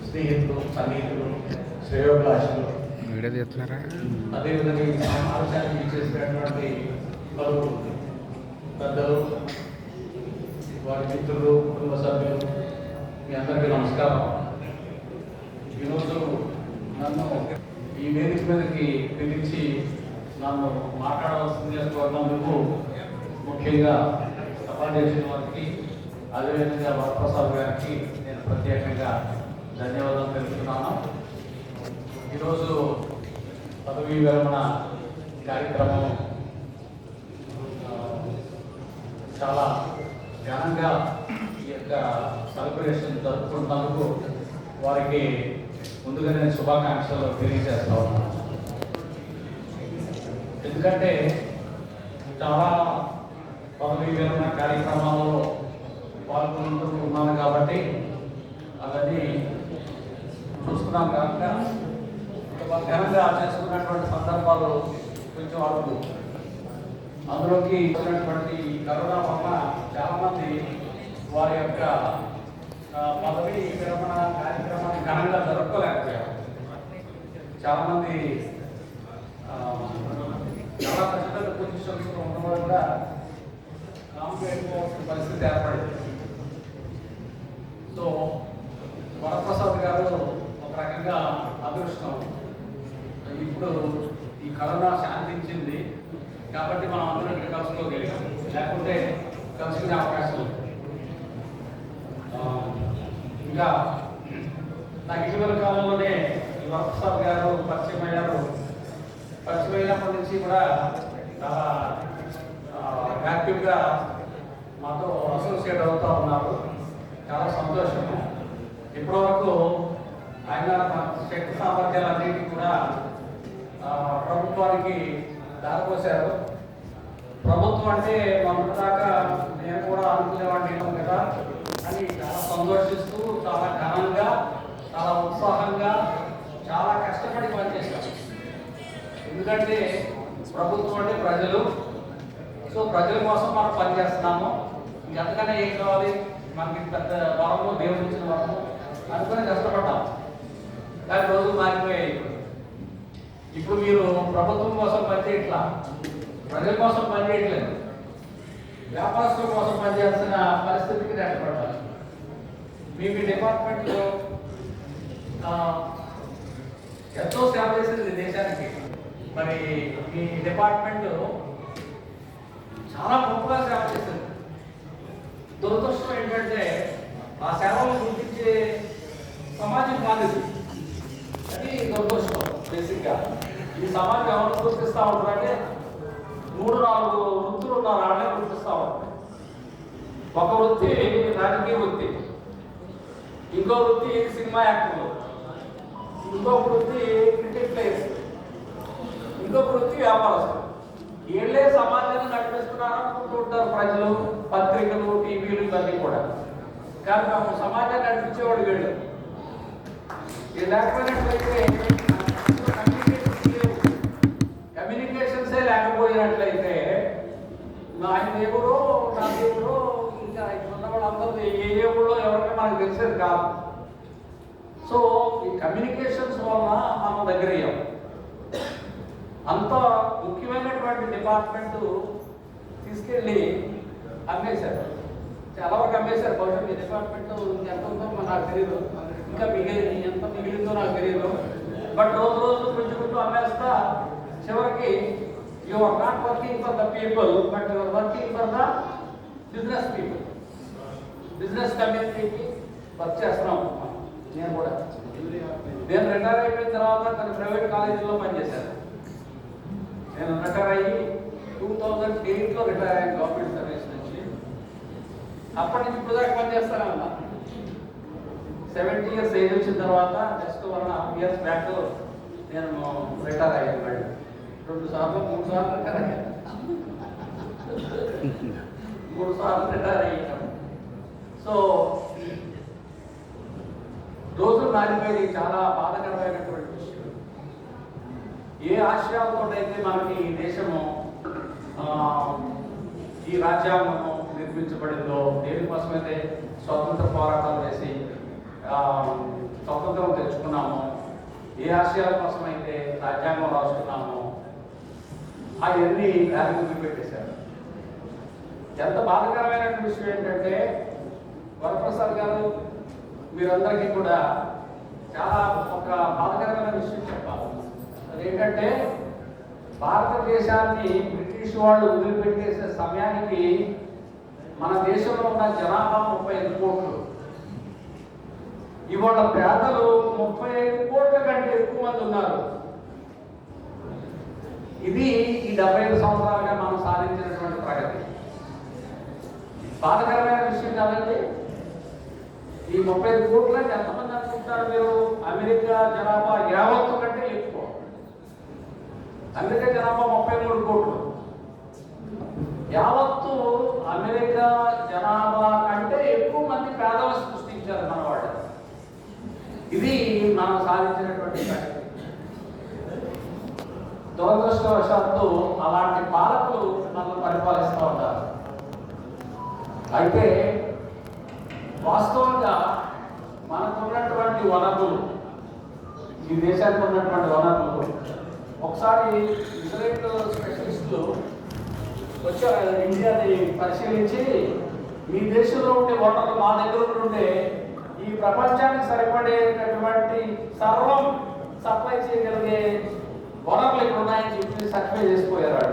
స్నేహితులు, సన్నిహితులు, శ్రేయోభిలాషులు, వీడియో తీస్తున్నారా? అదేవిధంగా ఈ సమావేశానికి చేసినటువంటి పలువురు పెద్దలు, వారి మిత్రులు, కుటుంబ సభ్యులు, మీ అందరికీ నమస్కారం. ఈరోజు నన్ను ఈ వేదిక మీదకి పిలిచి నన్ను మాట్లాడవలసింది కోరినందుకు ముఖ్యంగా సభాధ్యక్షుల వారికి, అదేవిధంగా వరప్రసాద్ గారికి నేను ప్రత్యేకంగా ధన్యవాదాలు తెలుపుతున్నాను. ఈరోజు పదవీ విరమణ కార్యక్రమం చాలా ఘనంగా ఈ యొక్క సెలబ్రేషన్ జరుపుకుంటున్నందుకు వారికి ముందుగా నేను శుభాకాంక్షలు తెలియజేస్తా ఉన్నాను. ఎందుకంటే చాలా పదవీ విరమణ కార్యక్రమాల్లో పాల్గొంటూ ఉన్నాను కాబట్టి అవన్నీ చూస్తున్నాం కనుక ఘనంగా చేసుకున్నటువంటి సందర్భాలు కొంచెం అడుగు. అందులోకి వచ్చినటువంటి కరోనా వల్ల చాలామంది వారి యొక్క పదవీ విరమణ కార్యక్రమాన్ని ఘనంగా జరుపుకోలేకపోయారు. చాలామంది చాలా పెద్ద పొజిషన్స్ ఉండడం వల్ల కాంపిటేటివ్ పరిస్థితి ఏర్పడింది. సో వరప్రసాద్ గారు ఒక రకంగా అదృష్టం. ఇప్పుడు ఈ కరోనా శాంతించింది కాబట్టి మనం అందరం ఇక్కడ కలుసుకోగలిగాం, లేకుంటే కలుసుకునే అవకాశం ఉంది. ఇంకా నాకు ఇటీవల కాలంలోనే ఈ వరప్రసాద్ గారు పరిచయం అయ్యారు. పరిచయం అయినప్పటి నుంచి కూడా చాలా యాక్టివ్గా మాతో అసోసియేట్ అవుతూ ఉన్నారు. చాలా సంతోషము. ఇప్పటివరకు ఆయన శక్తి సామర్థ్యాలన్నింటినీ కూడా ప్రభుత్వానికి దారిపోశారు. ప్రభుత్వం అంటే మొన్నటిదాకా నేను కూడా అనుకునేవాడిని కదా అని చాలా సంతోషిస్తూ, చాలా ఘనంగా, చాలా ఉత్సాహంగా, చాలా కష్టపడి పనిచేశారు. ఎందుకంటే ప్రభుత్వం అంటే ప్రజలు. సో ప్రజల కోసం మనం పనిచేస్తున్నాము. ఇంకెంతకన్నా ఏం కావాలి? మనకి పెద్ద వరము, దేవుడు ఇచ్చిన వరము అనుకుని కష్టపడ్డాం. కానీ రోజులు మారిపోయాయి. ఇప్పుడు మీరు ప్రభుత్వం కోసం పనిచేయట్లా, ప్రజల కోసం పనిచేయట్లేదు, వ్యాపారస్తుల కోసం పనిచేయాల్సిన పరిస్థితికి ఏర్పడాలి. మీ డిపార్ట్మెంట్లో ఎంతో సేవ చేసింది దేశానికి. మరి మీ డిపార్ట్మెంట్ చాలా గొప్పగా సేవ చేసింది. దురదృష్టం ఏంటంటే ఆ సేవలు గుర్తించే సమాజం కాలేదు. అది దురదృష్టం. బేసిక్గా ఈ సమాజం ఎవరు గుర్తిస్తూ ఉంటారంటే 3-4 వృత్తులు ఉన్న రాళ్ళే గుర్తిస్తూ ఉంటారు. ఒక వృత్తి రాజకీయ వృత్తి, ఇంకో వృత్తి సినిమా యాక్టర్లు, ఇంకో వృత్తి క్రికెట్ ప్లేయర్స్, ఇంకో వృత్తి వ్యాపారస్తులు. వీళ్ళే సమాజాన్ని నడిపిస్తున్నారు అనుకుంటూ ఉంటారు ప్రజలు, పత్రికలు, టీవీలు ఇవన్నీ కూడా. కానీ మేము సమాజాన్ని నడిపించేవాడు వీళ్ళు. ఇది లేకపోయినట్లయితే కమ్యూనికేషన్సే లేకపోయినట్లయితే ఆయన దేవుడు, నా దేవుడు, ఇంకా ఉన్న వాళ్ళందరూ ఏ దేవుడో ఎవరికీ మనకు తెలిసేది కాదు. సో ఈ కమ్యూనికేషన్స్ వలన మనం దగ్గర అయ్యాం. అంత ముఖ్యమైనటువంటి డిపార్ట్మెంట్ తీసుకెళ్ళి అమ్మేశారు. చాలా వరకు అమ్మేశారు. బహుశా మీ డిపార్ట్మెంట్ ఎంత ఉందో నాకు తెలియదు, ఇంకా ఎంత మిగిలిందో నాకు తెలియదు. బట్ రోజు పెంచుకుంటూ అమ్మేస్తా చివరికి you are not working for the people, but you are working for the business people. Business కమ్యూనిటీకి వర్క్ చేస్తున్నాం. నేను కూడా నేను రిటైర్ అయిపోయిన తర్వాత తన ప్రైవేట్ కాలేజీలో పనిచేశాను. నేను రిటైర్ అయ్యి 2008లో రిటైర్ అయ్యాను గవర్నమెంట్ సర్వీస్ నుంచి. అప్పటి నుంచి ఇప్పుడు దాకా పనిచేస్తానన్నా. 70 years ఏజ్ వచ్చిన తర్వాత జస్ట్ 1.5 years బ్యాక్ నేను రిటైర్ అయ్యాను. మళ్ళీ 2 సార్లు 3 సార్లు రిటైర్ అయ్యాను. 3 సార్లు రిటైర్ అయ్యాను. సో రోజులు మారిపోయి చాలా బాధకరమైనటువంటి విషయం. ఏ ఆశయాలతో అయితే మనకి ఈ దేశము ఈ రాజ్యాంగము నిర్మించబడిందో, దేనికోసమైతే స్వాతంత్ర పోరాటాలు చేసి స్వతంత్రం తెచ్చుకున్నాము, ఏ ఆశయాల కోసం అయితే రాజ్యాంగం రాసుకున్నాము, అవన్నీ దానికి పెట్టేశారు. ఎంత బాధాకరమైన విషయం ఏంటంటే వరప్రసాద్ గారు, మీరందరికీ కూడా చాలా ఒక బాధాకరమైన విషయం చెప్పాలి. అదేంటంటే భారతదేశాన్ని బ్రిటిష్ వాళ్ళు వదిలిపెట్టేసే సమయానికి మన దేశంలో ఉన్న జనాభా 35 కోట్లు. ఇవాళ పేదలు 35 కోట్ల కంటే ఎక్కువ మంది ఉన్నారు. ఇది ఈ 75 సంవత్సరాలుగా మనం సాధించినటువంటి ప్రగతి. బాధకరమైన విషయం కాదండి. ఈ 35 కోట్లని ఎంతమంది అనుకుంటారు మీరు? అమెరికా జనాభా యావత్తు కంటే ఎక్కువ. అమెరికా జనాభా 33 కోట్లు. యావత్తు అమెరికా జనాభా కంటే ఎక్కువ మంది పేదలు సృష్టించారు మన వాళ్ళు. ఇది మనం సాధించినటువంటి ప్రగతి. దురదృష్టవశాత్తు అలాంటి పాలకులు మనల్ని పరిపాలిస్తూ ఉంటారు. అయితే వాస్తవంగా మనకున్నటువంటి వనరులు, ఈ దేశానికి ఉన్నటువంటి వనరులు, ఒకసారి ఇజ్రాయెల్ స్పెషలిస్టులు వచ్చారు ఇండియాని పరిశీలించి, మీ దేశంలో ఉండే వనరులు మా దగ్గర ఉండే ఈ ప్రపంచానికి సరిపడేటటువంటి సర్వం సప్లై చేయగలిగే వనరులు ఇక్కడ ఉన్నాయని చెప్పి సర్టిఫై చేసిపోయారు.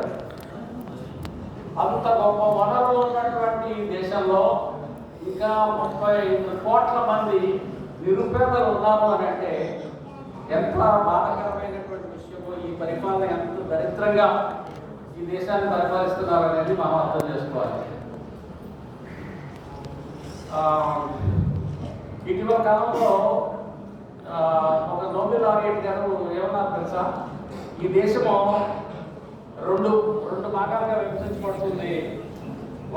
అంత గొప్ప వనరులు ఉన్నటువంటి దేశంలో ఇంకా 30 కోట్ల మంది నిరుపేదలు ఉన్నారు అని అంటే ఎంత బాధాకరమైనటువంటి విషయమో, ఈ పరిపాలన ఎంత దరిద్రంగా ఈ దేశాన్ని పరిపాలిస్తున్నారు అనేది మనం అర్థం చేసుకోవాలి. ఇటీవల కాలంలో ఒక నోబెల్ లారియట్ గారు ఏమన్నారు తెలుసా? ఈ దేశము రెండు భాగాలుగా విభజించబడుతుంది.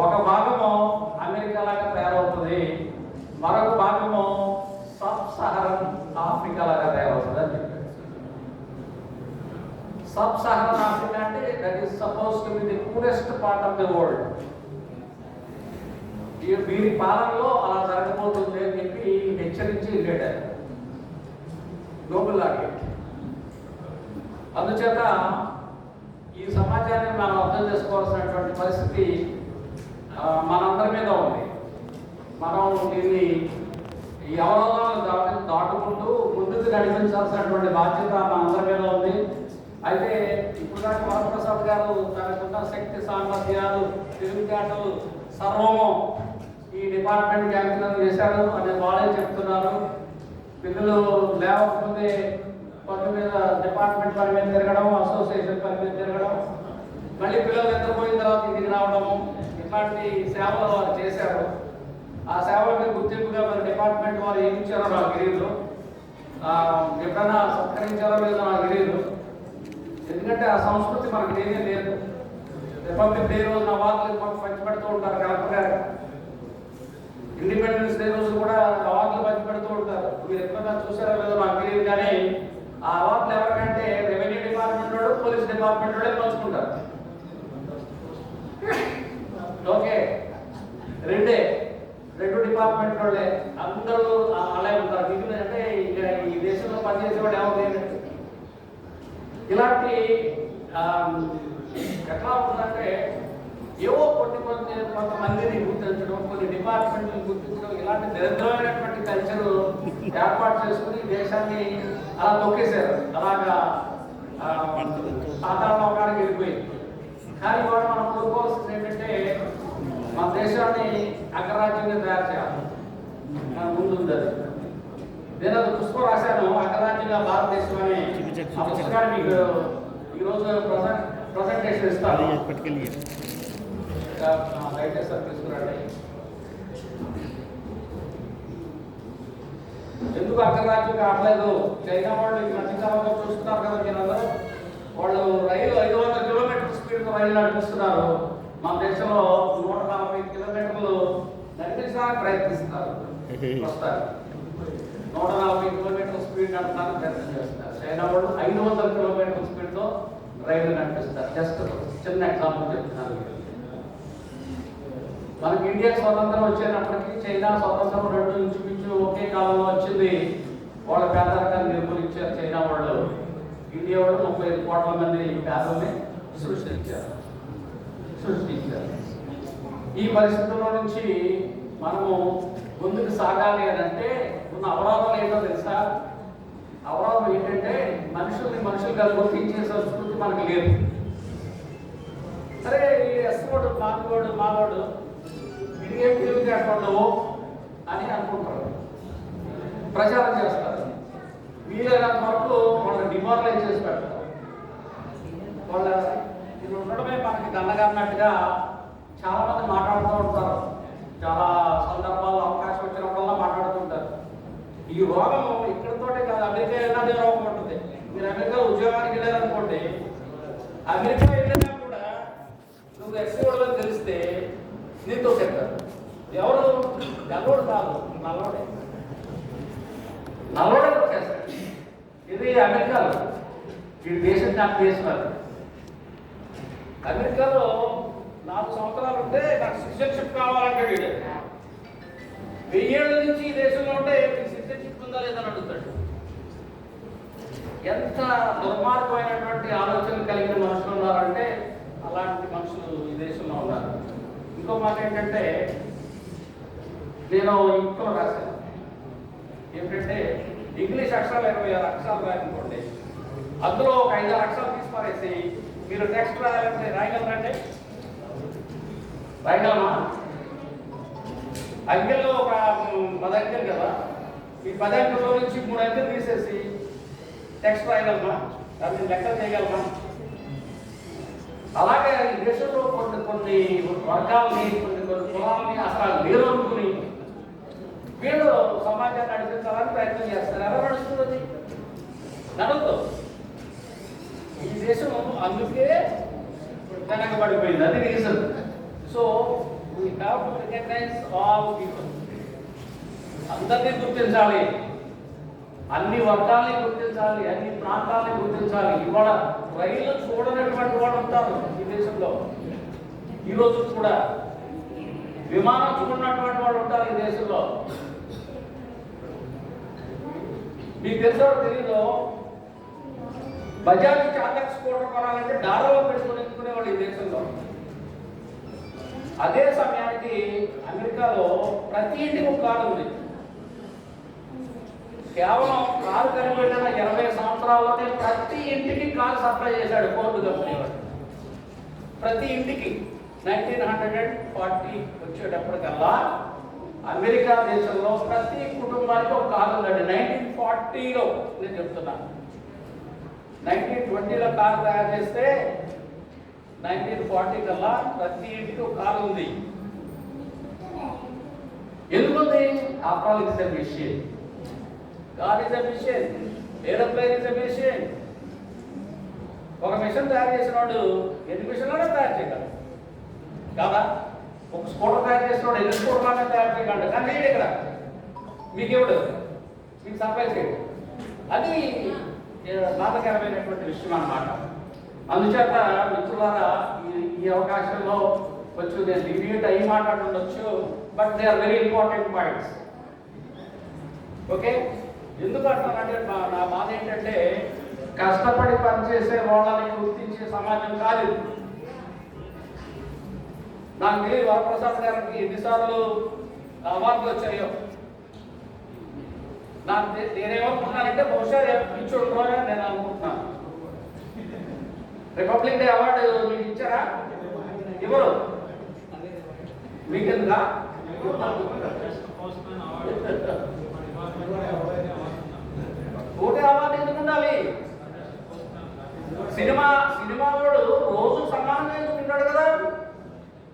ఒక భాగము అమెరికా లాగా తయారవుతుంది, మరొక భాగము సబ్ సహరన్ ఆఫ్రికా లాగా తయారవుతుంది అని చెప్పారు. సబ్ సహరన్ ఆఫ్రికా అంటే that is suppose to be the poorest part of the world. వీరి పాలనలో అలా జరగబోతుంది అని చెప్పి హెచ్చరించి వెళ్ళాడు నోబెల్ లారియట్. అందుచేత ఈ సమాజాన్ని మనం అర్థం చేసుకోవాల్సినటువంటి పరిస్థితి మనందరి మీద ఉంది. మనం దీన్ని ఈ అవరోధాలను దాటుకుంటూ ముందుకు నడిపించాల్సినటువంటి బాధ్యత మనందరి మీద ఉంది. అయితే ఇప్పుడు దాకా వరప్రసాద్ గారు తనకున్న శక్తి సామర్థ్యాలు, తెలివితేటలు సర్వము ఈ డిపార్ట్మెంట్కి అంకితం చేశారు అనే వాళ్ళే చెప్తున్నారు. పిల్లలు లేవకముందే పని మీద డిపార్ట్మెంట్ పని మీద తిరగడం, అసోసియేషన్ పని మీద తిరగడం, మళ్ళీ పిల్లలు నిద్రపోయిన తర్వాత ఇంటికి రావడము, ఇట్లాంటి సేవలు వారు చేశారు. ఆ సేవలకి గుర్తింపుగా మరి డిపార్ట్మెంట్ వారు ఏమి ఇచ్చారో నాకు తెలియదు, ఎప్పుడైనా సత్కరించారో లేదో నాకు తెలియదు. ఎందుకంటే ఆ సంస్కృతి మనకు ఏమీ లేదు. రిపబ్లిక్ డే రోజున అవార్డులు పంచిపెడుతూ ఉంటారు కలెక్టర్ గారు. ఇండిపెండెన్స్ డే రోజు కూడా అవార్డులు పంచిపెడుతూ ఉంటారు. మీరు ఎప్పుడైనా చూసారో లేదో నాకు తెలియదు. కానీ ఆ అవార్డులు ఎవరికంటే రెవెన్యూ డిపార్ట్మెంట్ వాడు, పోలీస్ డిపార్ట్మెంట్ వాడే పంచుకుంటారు. ఓకే, రెండు డిపార్ట్మెంట్ వాళ్ళే అందరూ అలాగే ఉంటారు. మిగిలిన అంటే ఈ దేశంలో పనిచేసేవాడు ఎవరు లేనట్టు. ఇలాంటి ఎట్లా ఉంటుందంటే ఏవో కొంతమందిని గుర్తించడం, కొన్ని డిపార్ట్మెంట్ని గుర్తించడం, ఇలాంటి దరిద్రమైనటువంటి కల్చరు ఏర్పాటు చేసుకుని దేశాన్ని అలా తొక్కేశారు. అలాగా పాతాళలోకానికి వెళ్ళిపోయింది. కానీ కూడా మనం కోరుకోవాల్సింది ఏంటంటే మన దేశాన్ని అగ్రరాజ్యంగా తయారు చేయాలి. మన ముందుంది అది. నేను అది పుస్తకం రాశాను, అగ్రరాజ్యంగా భారతదేశం అని. ఆ పుస్తకాన్ని మీకు ఈరోజు ప్రజెంటేషన్ ఇస్తాను. దయచేసి సార్ తీసుకురండి. ఎందుకు అగ్రరాజ్యం కావట్లేదు? చైనా వాళ్ళు ఈ మధ్యకాలంలో చూస్తున్నారు కదా మీరందరూ, వాళ్ళు రైలు 500 కిలోమీటర్ల స్పీడ్తో రైలు నడిపిస్తున్నారు. మన దేశంలో 140 కిలోమీటర్లు నడిపించడానికి ప్రయత్నిస్తున్నారు. వస్తారు 140 కిలోమీటర్ల స్పీడ్ నడపడానికి ప్రయత్నం చేస్తున్నారు. చైనా వాళ్ళు 500 కిలోమీటర్ల స్పీడ్తో రైలు నడిపిస్తారు. జస్ట్ చిన్న ఎగ్జాంపుల్ చెప్తున్నారు. మనకి ఇండియా స్వతంత్రం వచ్చేటప్పటికి చైనా స్వతంత్రం రెండు ఇంచుమించు ఒకే కాలంలో వచ్చింది. కోట్ల మంది పేదల్ని సృష్టించారు. ఈ పరిస్థితుల్లో నుంచి మనము ముందుకు సాగాలి అని అంటే ఉన్న అవరోధాలు ఏంటో తెలుసా? అవరోధం ఏంటంటే మనుషులుగా గుర్తించే సంస్కృతి మనకు లేదు. సరే ఈ ఎస్కోడు మావాడు ఇది ఏం తెలివితేటలు అని అనుకుంటారు, ప్రచారం చేస్తారు. వీలైనంత వరకు వాళ్ళని డిమారలైజ్ చేసి పెడతారు. వాళ్ళ ఇది ఉండడమే మనకి దండగా అన్నట్టుగా చాలా మంది మాట్లాడుతూ ఉంటారు. చాలా సందర్భాల్లో అవకాశం వచ్చినప్పుడల్లా మాట్లాడుతుంటారు. ఈ రోగం ఇక్కడితోటే కాదు, అమెరికా వెళ్ళినదే రోగం ఉంటుంది. మీరు అమెరికా ఉద్యోగానికి వెళ్ళారనుకోండి, అమెరికా వెళ్ళినా కూడా నువ్వు ఎస్సీఓడని తెలిస్తే నీతో చెప్తారు. ఎవరు తెల్లోడు కాదు, నల్లోడే వచ్చేస్తాడు. ఇది అమెరికాలో వీడి దేశం నాకు చేస్తున్నారు. అమెరికాలో 4 సంవత్సరాలు ఉంటే నాకు సిటిజన్షిప్ కావాలంటే వీడు 1000 ఏళ్ళ నుంచి ఈ దేశంలో ఉంటే సిటిజన్షిప్ ఉందా లేదని అడుగుతాడు. ఎంత దుర్మార్గమైనటువంటి ఆలోచనలు కలిగిన మనుషులు ఉన్నారంటే అలాంటి మనుషులు ఈ దేశంలో ఉన్నారు. ఇంకో మాట ఏంటంటే, నేను ఇంట్లో రాశాను ఏమిటంటే, ఇంగ్లీష్ అక్షరాలు 26 అక్షరాలు రాయనుకోండి, అందులో ఒక 5-6 అక్షరాలు తీసి పారేసి మీరు టెక్స్ట్ రాయాలంటే రాయగలరంటే రాయగలమా? అంకెల్లో ఒక 10 అంకెలు కదా, ఈ 10 అంకెల్లో నుంచి 3 అంకెలు తీసేసి టెక్స్ట్ రాయగలమా? దాన్ని లెక్కలు చేయగలమా? అలాగే ఈ దేశంలో కొన్ని వర్గాలని కొన్ని కులాలని అసలు లేరు అనుకుని వీళ్ళు సమాజాన్ని నడిపించాలని ప్రయత్నం చేస్తారు. ఎలా నడుస్తుంది? నడవదు. ఈ దేశం అందుకే వెనకబడిపోయింది. అది reason. So we have to recognise all people. అందరినీ గుర్తించాలి, అన్ని వర్గాల్ని గుర్తించాలి, అన్ని ప్రాంతాలని గుర్తించాలి. ఇవాళ రైలు చూడనటువంటి వాళ్ళు ఉంటారు ఈ దేశంలో. ఈరోజు కూడా విమానం చూడనటువంటి వాళ్ళు ఉంటారు ఈ దేశంలో. మీకు తెలుసో తెలీదో, బజాజ్ చార్జర్ స్కూటర్ కొనాలంటే డాలర్లో పెట్టుకుని ఎత్తుకునేవాళ్ళు ఈ దేశంలో. అదే సమయానికి అమెరికాలో ప్రతి ఇంటికి ఒక కారు ఉంది. కేవలం కారు కనిపెట్టిన 20 సంవత్సరాల్లోనే ప్రతి ఇంటికి కారు సప్లై చేశాడు ఫోర్డ్ కంపెనీ వాడు. ప్రతి ఇంటికి 1940 వచ్చేటప్పటికల్లా అమెరికా దేశంలో ప్రతి కుటుంబానికి ఒక కారు ఉందండి. 1940లో నేను చెప్తున్నాను. 1920లో కారు తయారు చేస్తే 1940 కల్లా ప్రతి ఇంటికి ఒక కారు ఉంది. ఎందుకుంది? After all it's a machine. Car is a machine, aeroplane is a machine. ఒక మిషన్ తయారు చేసిన వాడు ఎన్ని మిషన్లైనా తయారు చేయగలరు కాదా? ఒక స్కూటర్ తయారు చేసిన వాడు ఎన్ని స్కూటర్లైనా తయారు చేయగలడు. కానీ చేయడు ఇక్కడ. మీకు ఎవడు మీకు సప్లై చేయడు. అది బాధకరమైనటువంటి విషయం అన్నమాట. అందుచేత మిత్రులారా, ఈ అవకాశంలో కొంచెం నేను డివియేట్ అయ్యి మాట్లాడుండొచ్చు, but they are very important points. Okay, ఎందుకు అంటానంటే నా బాధ ఏంటంటే, కష్టపడి పనిచేసే వాళ్ళని గుర్తించే సమాజం కాదు. నాకు తెలియదు వరప్రసాద్ గారికి ఎన్నిసార్లు అవార్డులు వచ్చాయో. నాకు నేనేమనుకుంటున్నానంటే బహుశా ఇచ్చుడు రోజు నేను అనుకుంటున్నాను. రిపబ్లిక్ డే అవార్డు మీకు ఇచ్చారా? ఎవరు మీకెందుకా? ఓటే అవార్డు ఎందుకు ఉండాలి? సినిమా వాడు రోజు సన్మానం చేయించుకుంటాడు కదా,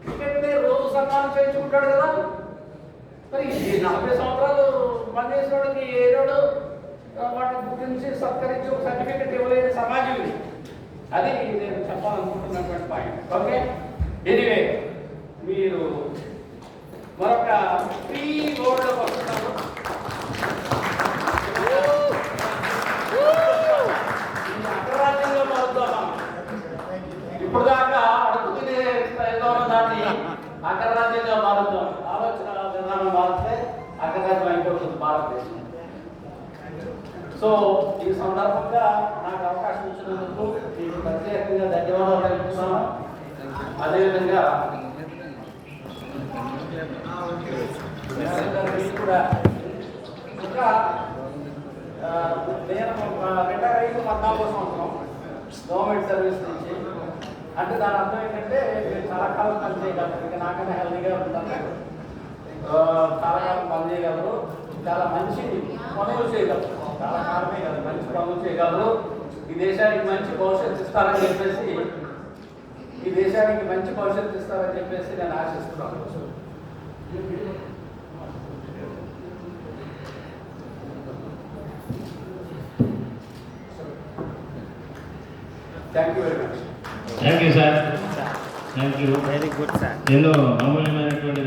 క్రికెట్ రోజు సన్మానం చేయించుకుంటాడు కదా. మరి 40 సంవత్సరాలు పనిచేసిన వాడికి ఏరోడు వాటిని గురించి సత్కరించి ఒక సర్టిఫికెట్ ఇవ్వలేని సమాజం ఇది. అది నేను చెప్పాలనుకుంటున్నటువంటి పాయింట్. ఓకే, ఎనీవే మీరు మరొక 3 ఓవర్లో వస్తున్నారు. అగ్రరాజ్యంలో మారుద్దామా? ఇప్పుడు దాకా అడుగుతునే దాన్ని అగ్రరాజ్యంగా మారుద్దాం. ఆలోచన విధానం మారితే అగ్రరాజ్యం అయిపోతుంది భారతదేశం. సో ఈ సందర్భంగా నాకు అవకాశం ఇచ్చినందుకు మీకు ప్రత్యేకంగా ధన్యవాదాలు తెలుపుతున్నాను. అదేవిధంగా కూడా ఇంకా నేను రిటైర్ అయ్యి 14వ సంవత్సరం గవర్నమెంట్ సర్వీస్ నుంచి. అంటే దాని అర్థం ఏంటంటే మీరు చాలా కాలం పని చేయగలరు, ఇంకా నాకన్నా హెల్దీగా ఉంటాను, చాలా కాలం పని చేయగలరు, చాలా మంచి పనులు చేయగలరు, చాలా కాలమే కాదు మంచి పనులు చేయగలరు, ఈ దేశానికి మంచి భవిష్యత్తు ఇస్తారని చెప్పేసి నేను ఆశిస్తున్నాను. Thank you very much. Thank you sir. Thank you. Very good sir. ఎన్నో అమూల్యమైనటువంటి